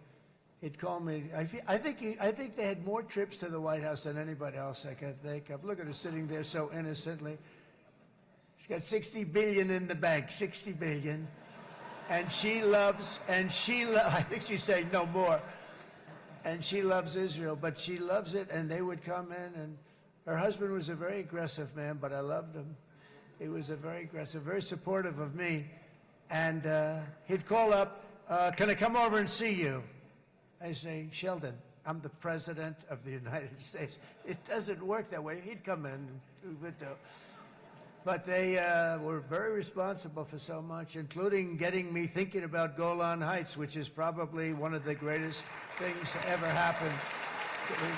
He'd call me. I think they had more trips to the White House than anybody else I could think of. Look at her sitting there so innocently. She's got $60 billion in the bank. $60 billion. And she loves, I think she's saying no more. And she loves Israel, but she loves it, and they would come in, and her husband was a very aggressive man, but I loved him. He was a very aggressive, very supportive of me. And he'd call up, can I come over and see you? I say, Sheldon, I'm the president of the United States. It doesn't work that way. He'd come in and do. But they were very responsible for so much, including getting me thinking about Golan Heights, which is probably one of the greatest things to ever happen to Israel.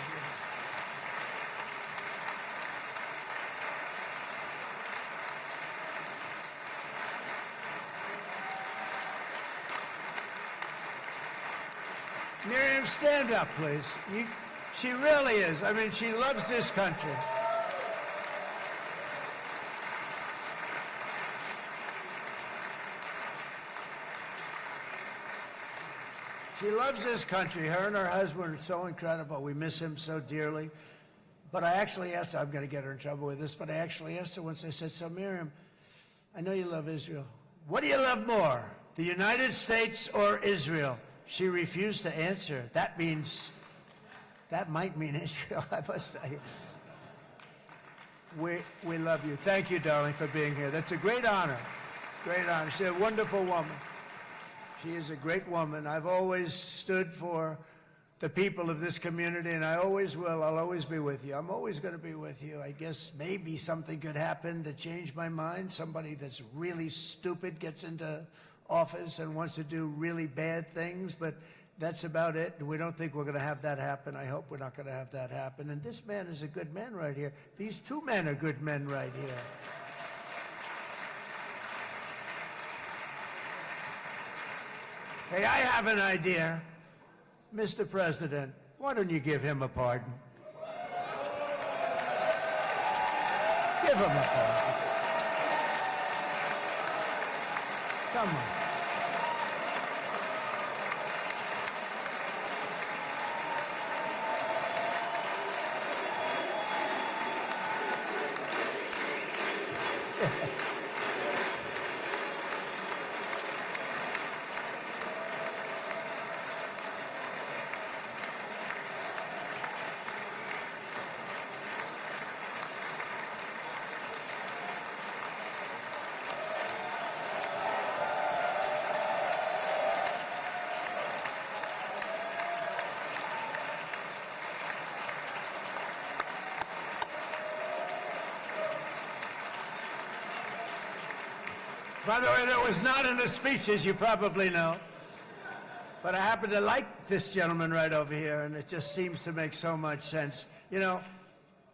Miriam, stand up, please. She really is. I mean, she loves this country. She loves this country. Her and her husband are so incredible. We miss him so dearly. But I actually asked her, I'm going to get her in trouble with this, but I actually asked her once, I said, so Miriam, I know you love Israel. What do you love more, the United States or Israel? She refused to answer. That might mean Israel, I must say. We love you. Thank you, darling, for being here. That's a great honor. Great honor. She's a wonderful woman. She is a great woman. I've always stood for the people of this community, and I always will. I'll always be with you. I'm always going to be with you. I guess maybe something could happen to change my mind. Somebody that's really stupid gets into office and wants to do really bad things, but that's about it. We don't think we're going to have that happen. I hope we're not going to have that happen. And this man is a good man right here. These two men are good men right here. Hey, I have an idea. Mr. President, why don't you give him a pardon? Give him a pardon. Come on. By the way, that was not in the speech, as you probably know. But I happen to like this gentleman right over here, and it just seems to make so much sense. You know,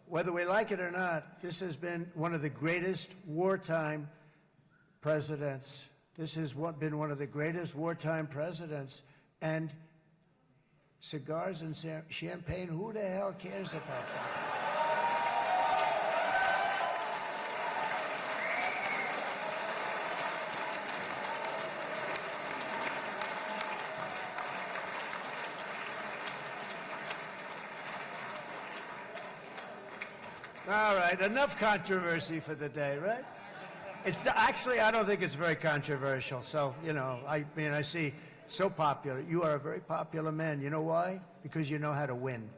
whether we like it or not, this has been one of the greatest wartime presidents. This has been one of the greatest wartime presidents. And cigars and champagne, who the hell cares about that? All right, enough controversy for the day, right? Actually, I don't think it's very controversial. So, you know, I mean, I see so popular. You are a very popular man. You know why? Because you know how to win.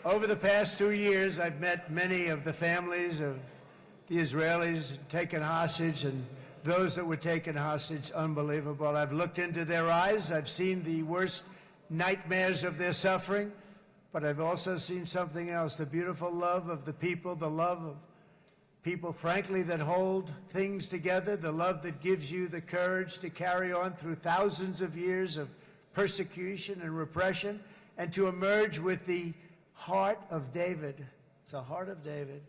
Over the past 2 years, I've met many of the families of the Israelis taken hostage and those that were taken hostage. Unbelievable. I've looked into their eyes. I've seen the worst nightmares of their suffering, but I've also seen something else, the beautiful love of the people, the love of people, frankly, that hold things together, the love that gives you the courage to carry on through thousands of years of persecution and repression and to emerge with the heart of David. It's the heart of David.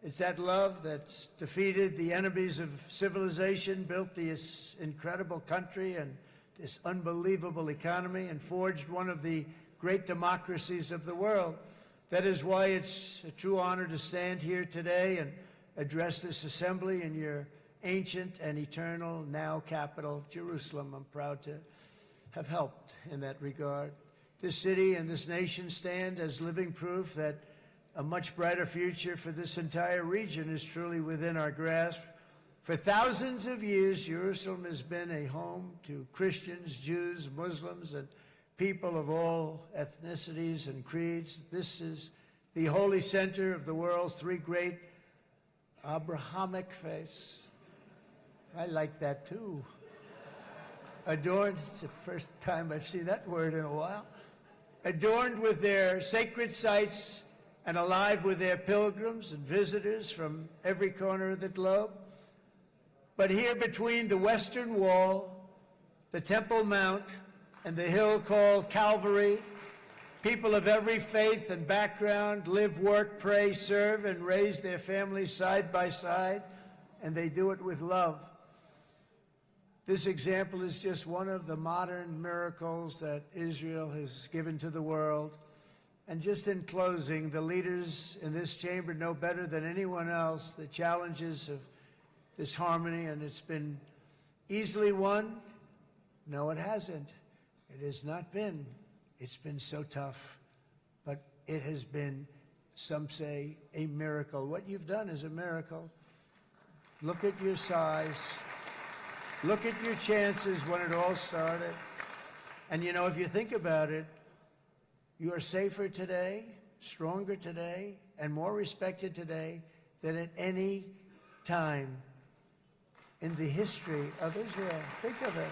It's that love that's defeated the enemies of civilization, built this incredible country and this unbelievable economy, and forged one of the great democracies of the world. That is why it's a true honor to stand here today and address this assembly in your ancient and eternal now capital, Jerusalem. I'm proud to have helped in that regard. This city and this nation stand as living proof that a much brighter future for this entire region is truly within our grasp. For thousands of years, Jerusalem has been a home to Christians, Jews, Muslims, and people of all ethnicities and creeds. This is the holy center of the world's three great Abrahamic faiths. I like that too. Adorned, it's the first time I've seen that word in a while. Adorned with their sacred sites and alive with their pilgrims and visitors from every corner of the globe. But here between the Western Wall, the Temple Mount, and the hill called Calvary, people of every faith and background live, work, pray, serve, and raise their families side by side, and they do it with love. This example is just one of the modern miracles that Israel has given to the world. And just in closing, the leaders in this chamber know better than anyone else the challenges of this harmony, and it's been easily won. No, it hasn't. It has not been. It's been so tough, but it has been, some say, a miracle. What you've done is a miracle. Look at your size. Look at your chances when it all started. And you know, if you think about it, you are safer today, stronger today, and more respected today than at any time in the history of Israel. Think of it.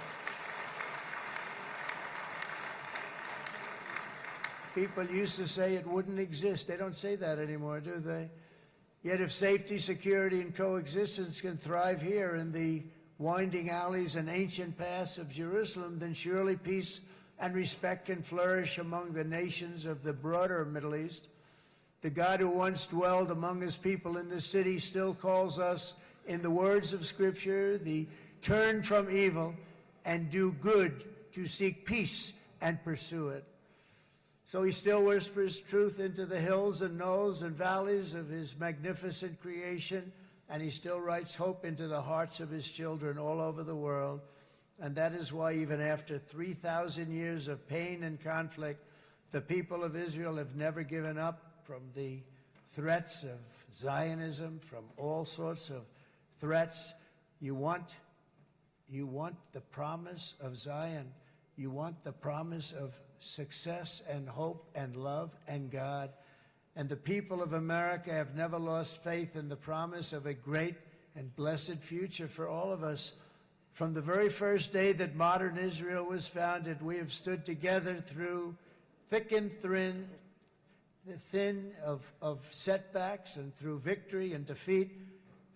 People used to say it wouldn't exist. They don't say that anymore, do they? Yet if safety, security, and coexistence can thrive here in the winding alleys and ancient paths of Jerusalem, then surely peace and respect can flourish among the nations of the broader Middle East. The God who once dwelled among his people in this city still calls us, in the words of Scripture, the turn from evil and do good, to seek peace and pursue it. So he still whispers truth into the hills and knolls and valleys of his magnificent creation, and he still writes hope into the hearts of his children all over the world. And that is why even after 3,000 years of pain and conflict, the people of Israel have never given up from the threats of Zionism, from all sorts of threats. You want the promise of Zion. You want the promise of success and hope and love and God. And the people of America have never lost faith in the promise of a great and blessed future for all of us. From the very first day that modern Israel was founded, we have stood together through thick and thin of setbacks, and through victory and defeat,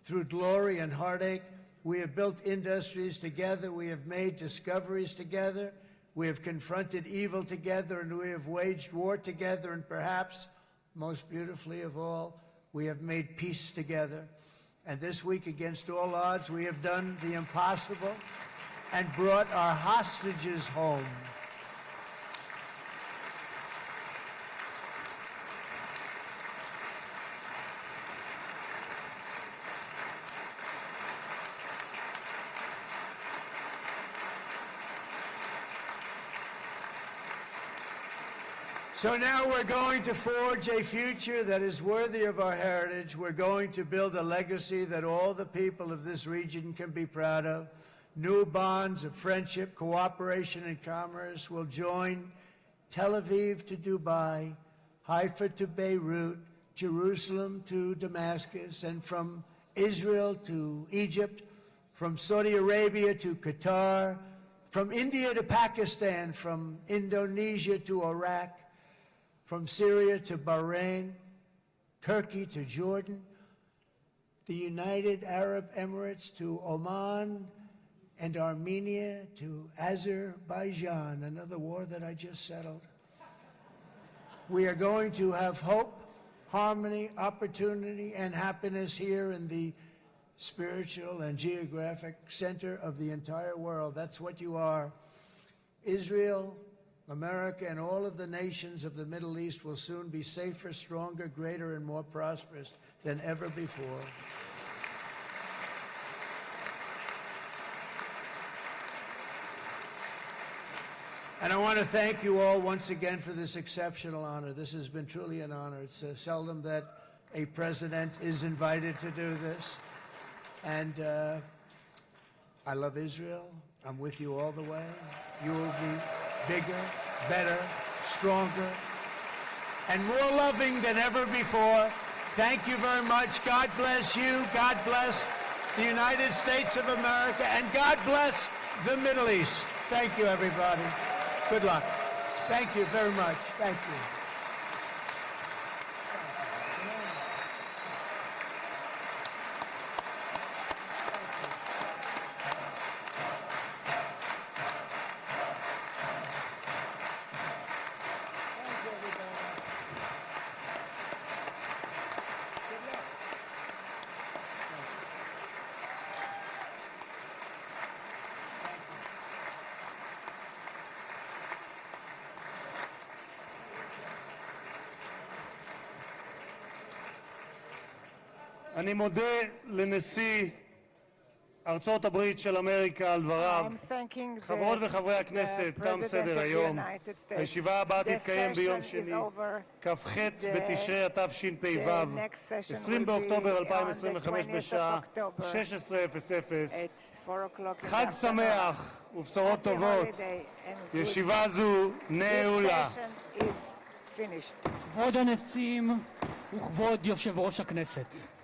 through glory and heartache. We have built industries together. We have made discoveries together. We have confronted evil together, and we have waged war together, and perhaps most beautifully of all, we have made peace together. And this week, against all odds, we have done the impossible and brought our hostages home. So now we're going to forge a future that is worthy of our heritage. We're going to build a legacy that all the people of this region can be proud of. New bonds of friendship, cooperation, and commerce will join Tel Aviv to Dubai, Haifa to Beirut, Jerusalem to Damascus, and from Israel to Egypt, from Saudi Arabia to Qatar, from India to Pakistan, from Indonesia to Iraq, from Syria to Bahrain, Turkey to Jordan, the United Arab Emirates to Oman, and Armenia to Azerbaijan, another war that I just settled. We are going to have hope, harmony, opportunity, and happiness here in the spiritual and geographic center of the entire world. That's what you are. Israel, America, and all of the nations of the Middle East will soon be safer, stronger, greater, and more prosperous than ever before. And I want to thank you all once again for this exceptional honor. This has been truly an honor. It's seldom that a president is invited to do this. And I love Israel. I'm with you all the way. You will be bigger, better, stronger, and more loving than ever before. Thank you very much. God bless you. God bless the United States of America, and God bless the Middle East. Thank you, everybody. Good luck. Thank you very much. Thank you. אני מודה לנשיא ארצות הברית של אמריקה על דבריו. I'm thanking חברות וחברי הכנסת, תם סדר היום. הישיבה הבאה תתקיים ביום שני, כ"ח בתשרי התשפ"ו, 20 באוקטובר 2025 בשעה 16:00. חג שמח ובשורות טובות. ישיבה זו נעולה. כבוד הנשיאים וכבוד יושב ראש הכנסת.